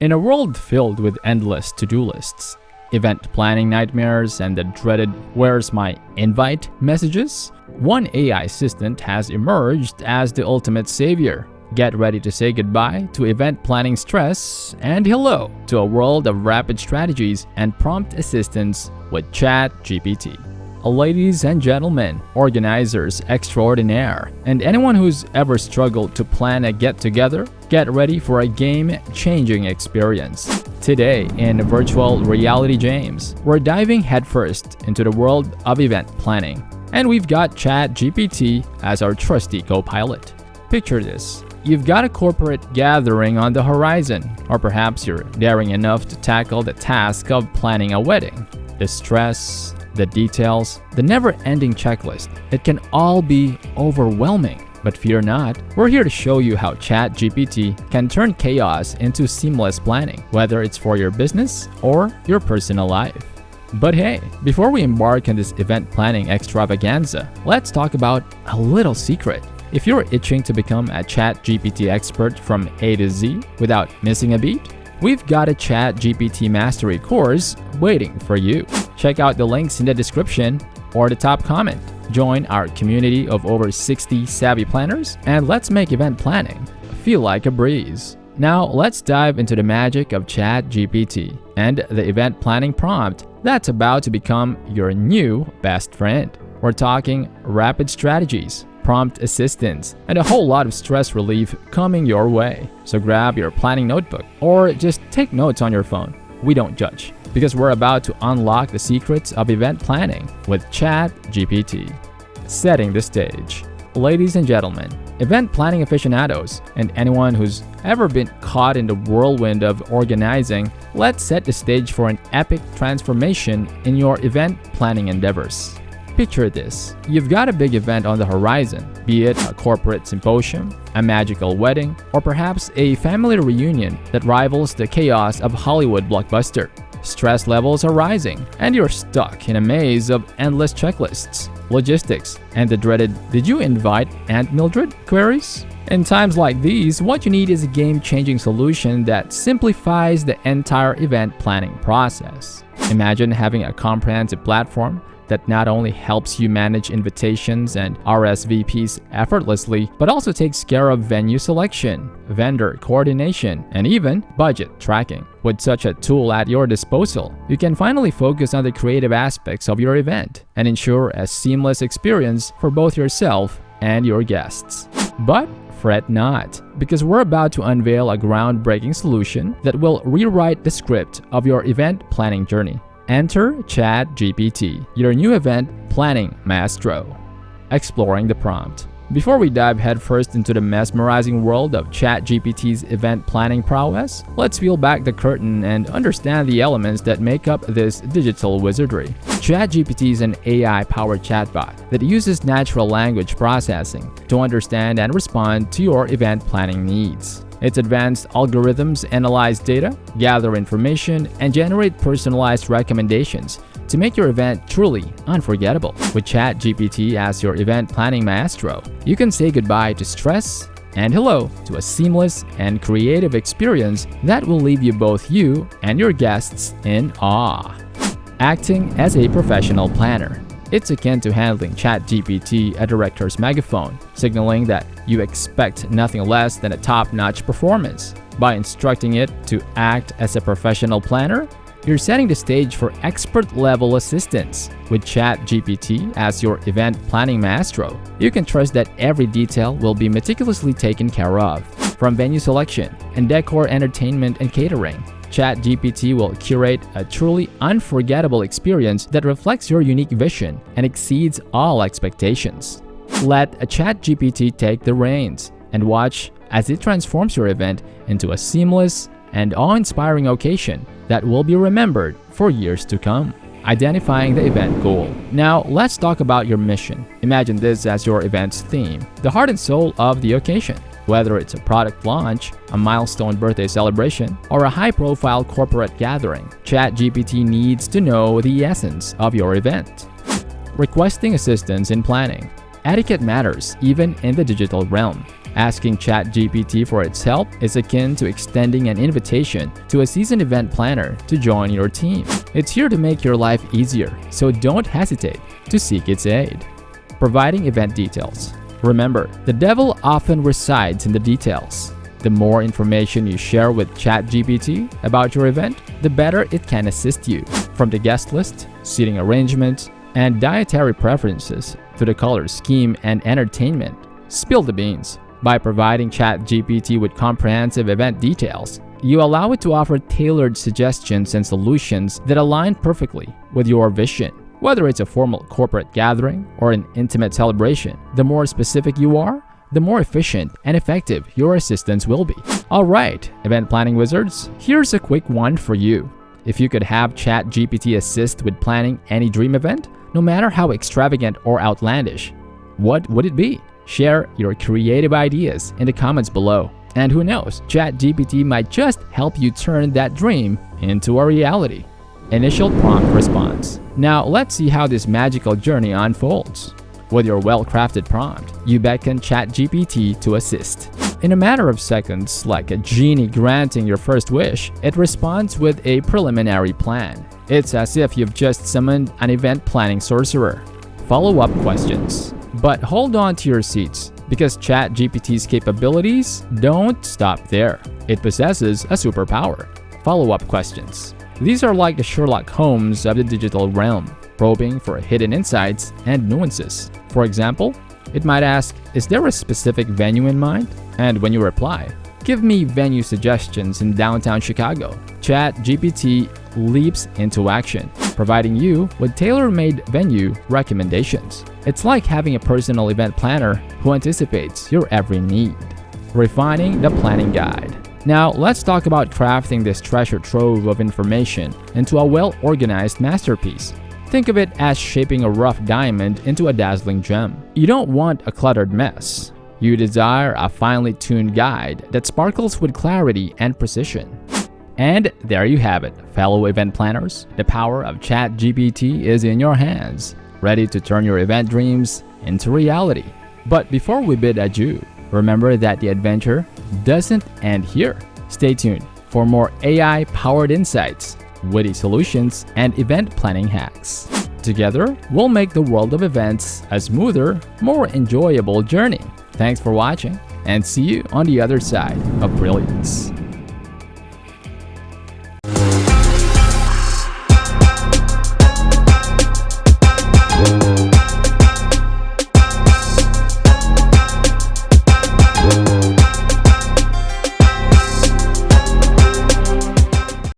In a world filled with endless to-do lists, event planning nightmares, and the dreaded "where's my invite" messages, one AI assistant has emerged as the ultimate savior. Get ready to say goodbye to event planning stress and hello to a world of rapid strategies and prompt assistance with ChatGPT. Ladies and gentlemen, organizers extraordinaire, and anyone who's ever struggled to plan a get-together, get ready for a game-changing experience. Today in Virtual Reality James, we're diving headfirst into the world of event planning. And we've got ChatGPT as our trusty co-pilot. Picture this. You've got a corporate gathering on the horizon, or perhaps you're daring enough to tackle the task of planning a wedding. The stress, the details, the never-ending checklist. It can all be overwhelming. But fear not, we're here to show you how ChatGPT can turn chaos into seamless planning, whether it's for your business or your personal life. But hey, before we embark on this event planning extravaganza, let's talk about a little secret. If you're itching to become a ChatGPT expert from A to Z without missing a beat, we've got a ChatGPT Mastery course waiting for you. Check out the links in the description or the top comment. Join our community of over 60 savvy planners and let's make event planning feel like a breeze. Now let's dive into the magic of ChatGPT and the event planning prompt that's about to become your new best friend. We're talking rapid strategies, prompt assistance, and a whole lot of stress relief coming your way. So grab your planning notebook or just take notes on your phone. We don't judge, because we're about to unlock the secrets of event planning with ChatGPT. Setting the stage. Ladies and gentlemen, event planning aficionados, and anyone who's ever been caught in the whirlwind of organizing, let's set the stage for an epic transformation in your event planning endeavors. Picture this. You've got a big event on the horizon, be it a corporate symposium, a magical wedding, or perhaps a family reunion that rivals the chaos of Hollywood blockbuster. Stress levels are rising, and you're stuck in a maze of endless checklists, logistics, and the dreaded "did you invite Aunt Mildred?" queries. In times like these, what you need is a game-changing solution that simplifies the entire event planning process. Imagine having a comprehensive platform that not only helps you manage invitations and RSVPs effortlessly, but also takes care of venue selection, vendor coordination, and even budget tracking. With such a tool at your disposal, you can finally focus on the creative aspects of your event and ensure a seamless experience for both yourself and your guests. But fret not, because we're about to unveil a groundbreaking solution that will rewrite the script of your event planning journey. Enter ChatGPT, your new event planning maestro. Exploring the prompt. Before we dive headfirst into the mesmerizing world of ChatGPT's event planning prowess, let's peel back the curtain and understand the elements that make up this digital wizardry. ChatGPT is an AI-powered chatbot that uses natural language processing to understand and respond to your event planning needs. Its advanced algorithms analyze data, gather information, and generate personalized recommendations to make your event truly unforgettable. With ChatGPT as your event planning maestro, you can say goodbye to stress and hello to a seamless and creative experience that will leave you and your guests in awe. Acting as a professional planner. It's akin to handling ChatGPT, a director's megaphone, signaling that you expect nothing less than a top-notch performance. By instructing it to act as a professional planner, you're setting the stage for expert-level assistance. With ChatGPT as your event planning maestro, you can trust that every detail will be meticulously taken care of. From venue selection and decor, entertainment, and catering, ChatGPT will curate a truly unforgettable experience that reflects your unique vision and exceeds all expectations. Let a ChatGPT take the reins and watch as it transforms your event into a seamless and awe-inspiring occasion that will be remembered for years to come. Identifying the event goal. Now, let's talk about your mission. Imagine this as your event's theme, the heart and soul of the occasion. Whether it's a product launch, a milestone birthday celebration, or a high-profile corporate gathering, ChatGPT needs to know the essence of your event. Requesting assistance in planning. Etiquette matters even in the digital realm. Asking ChatGPT for its help is akin to extending an invitation to a seasoned event planner to join your team. It's here to make your life easier, so don't hesitate to seek its aid. Providing event details. Remember, the devil often resides in the details. The more information you share with ChatGPT about your event, the better it can assist you. From the guest list, seating arrangements, and dietary preferences to the color scheme and entertainment. Spill the beans. By providing ChatGPT with comprehensive event details, you allow it to offer tailored suggestions and solutions that align perfectly with your vision. Whether it's a formal corporate gathering or an intimate celebration, the more specific you are, the more efficient and effective your assistance will be. Alright, event planning wizards, here's a quick one for you. If you could have ChatGPT assist with planning any dream event, no matter how extravagant or outlandish, what would it be? Share your creative ideas in the comments below. And who knows, ChatGPT might just help you turn that dream into a reality. Initial prompt response. Now let's see how this magical journey unfolds. With your well-crafted prompt, you beckon ChatGPT to assist. In a matter of seconds, like a genie granting your first wish, it responds with a preliminary plan. It's as if you've just summoned an event planning sorcerer. Follow-up questions. But hold on to your seats, because ChatGPT's capabilities don't stop there. It possesses a superpower. Follow-up questions. These are like the Sherlock Holmes of the digital realm, probing for hidden insights and nuances. For example, it might ask, "Is there a specific venue in mind?" And when you reply, "Give me venue suggestions in downtown Chicago," ChatGPT leaps into action, providing you with tailor-made venue recommendations. It's like having a personal event planner who anticipates your every need. Refining the planning guide. Now, let's talk about crafting this treasure trove of information into a well-organized masterpiece. Think of it as shaping a rough diamond into a dazzling gem. You don't want a cluttered mess. You desire a finely tuned guide that sparkles with clarity and precision. And there you have it, fellow event planners. The power of ChatGPT is in your hands, ready to turn your event dreams into reality. But before we bid adieu, remember that the adventure doesn't end here. Stay tuned for more AI-powered insights, witty solutions, and event planning hacks. Together, we'll make the world of events a smoother, more enjoyable journey. Thanks for watching, and see you on the other side of brilliance.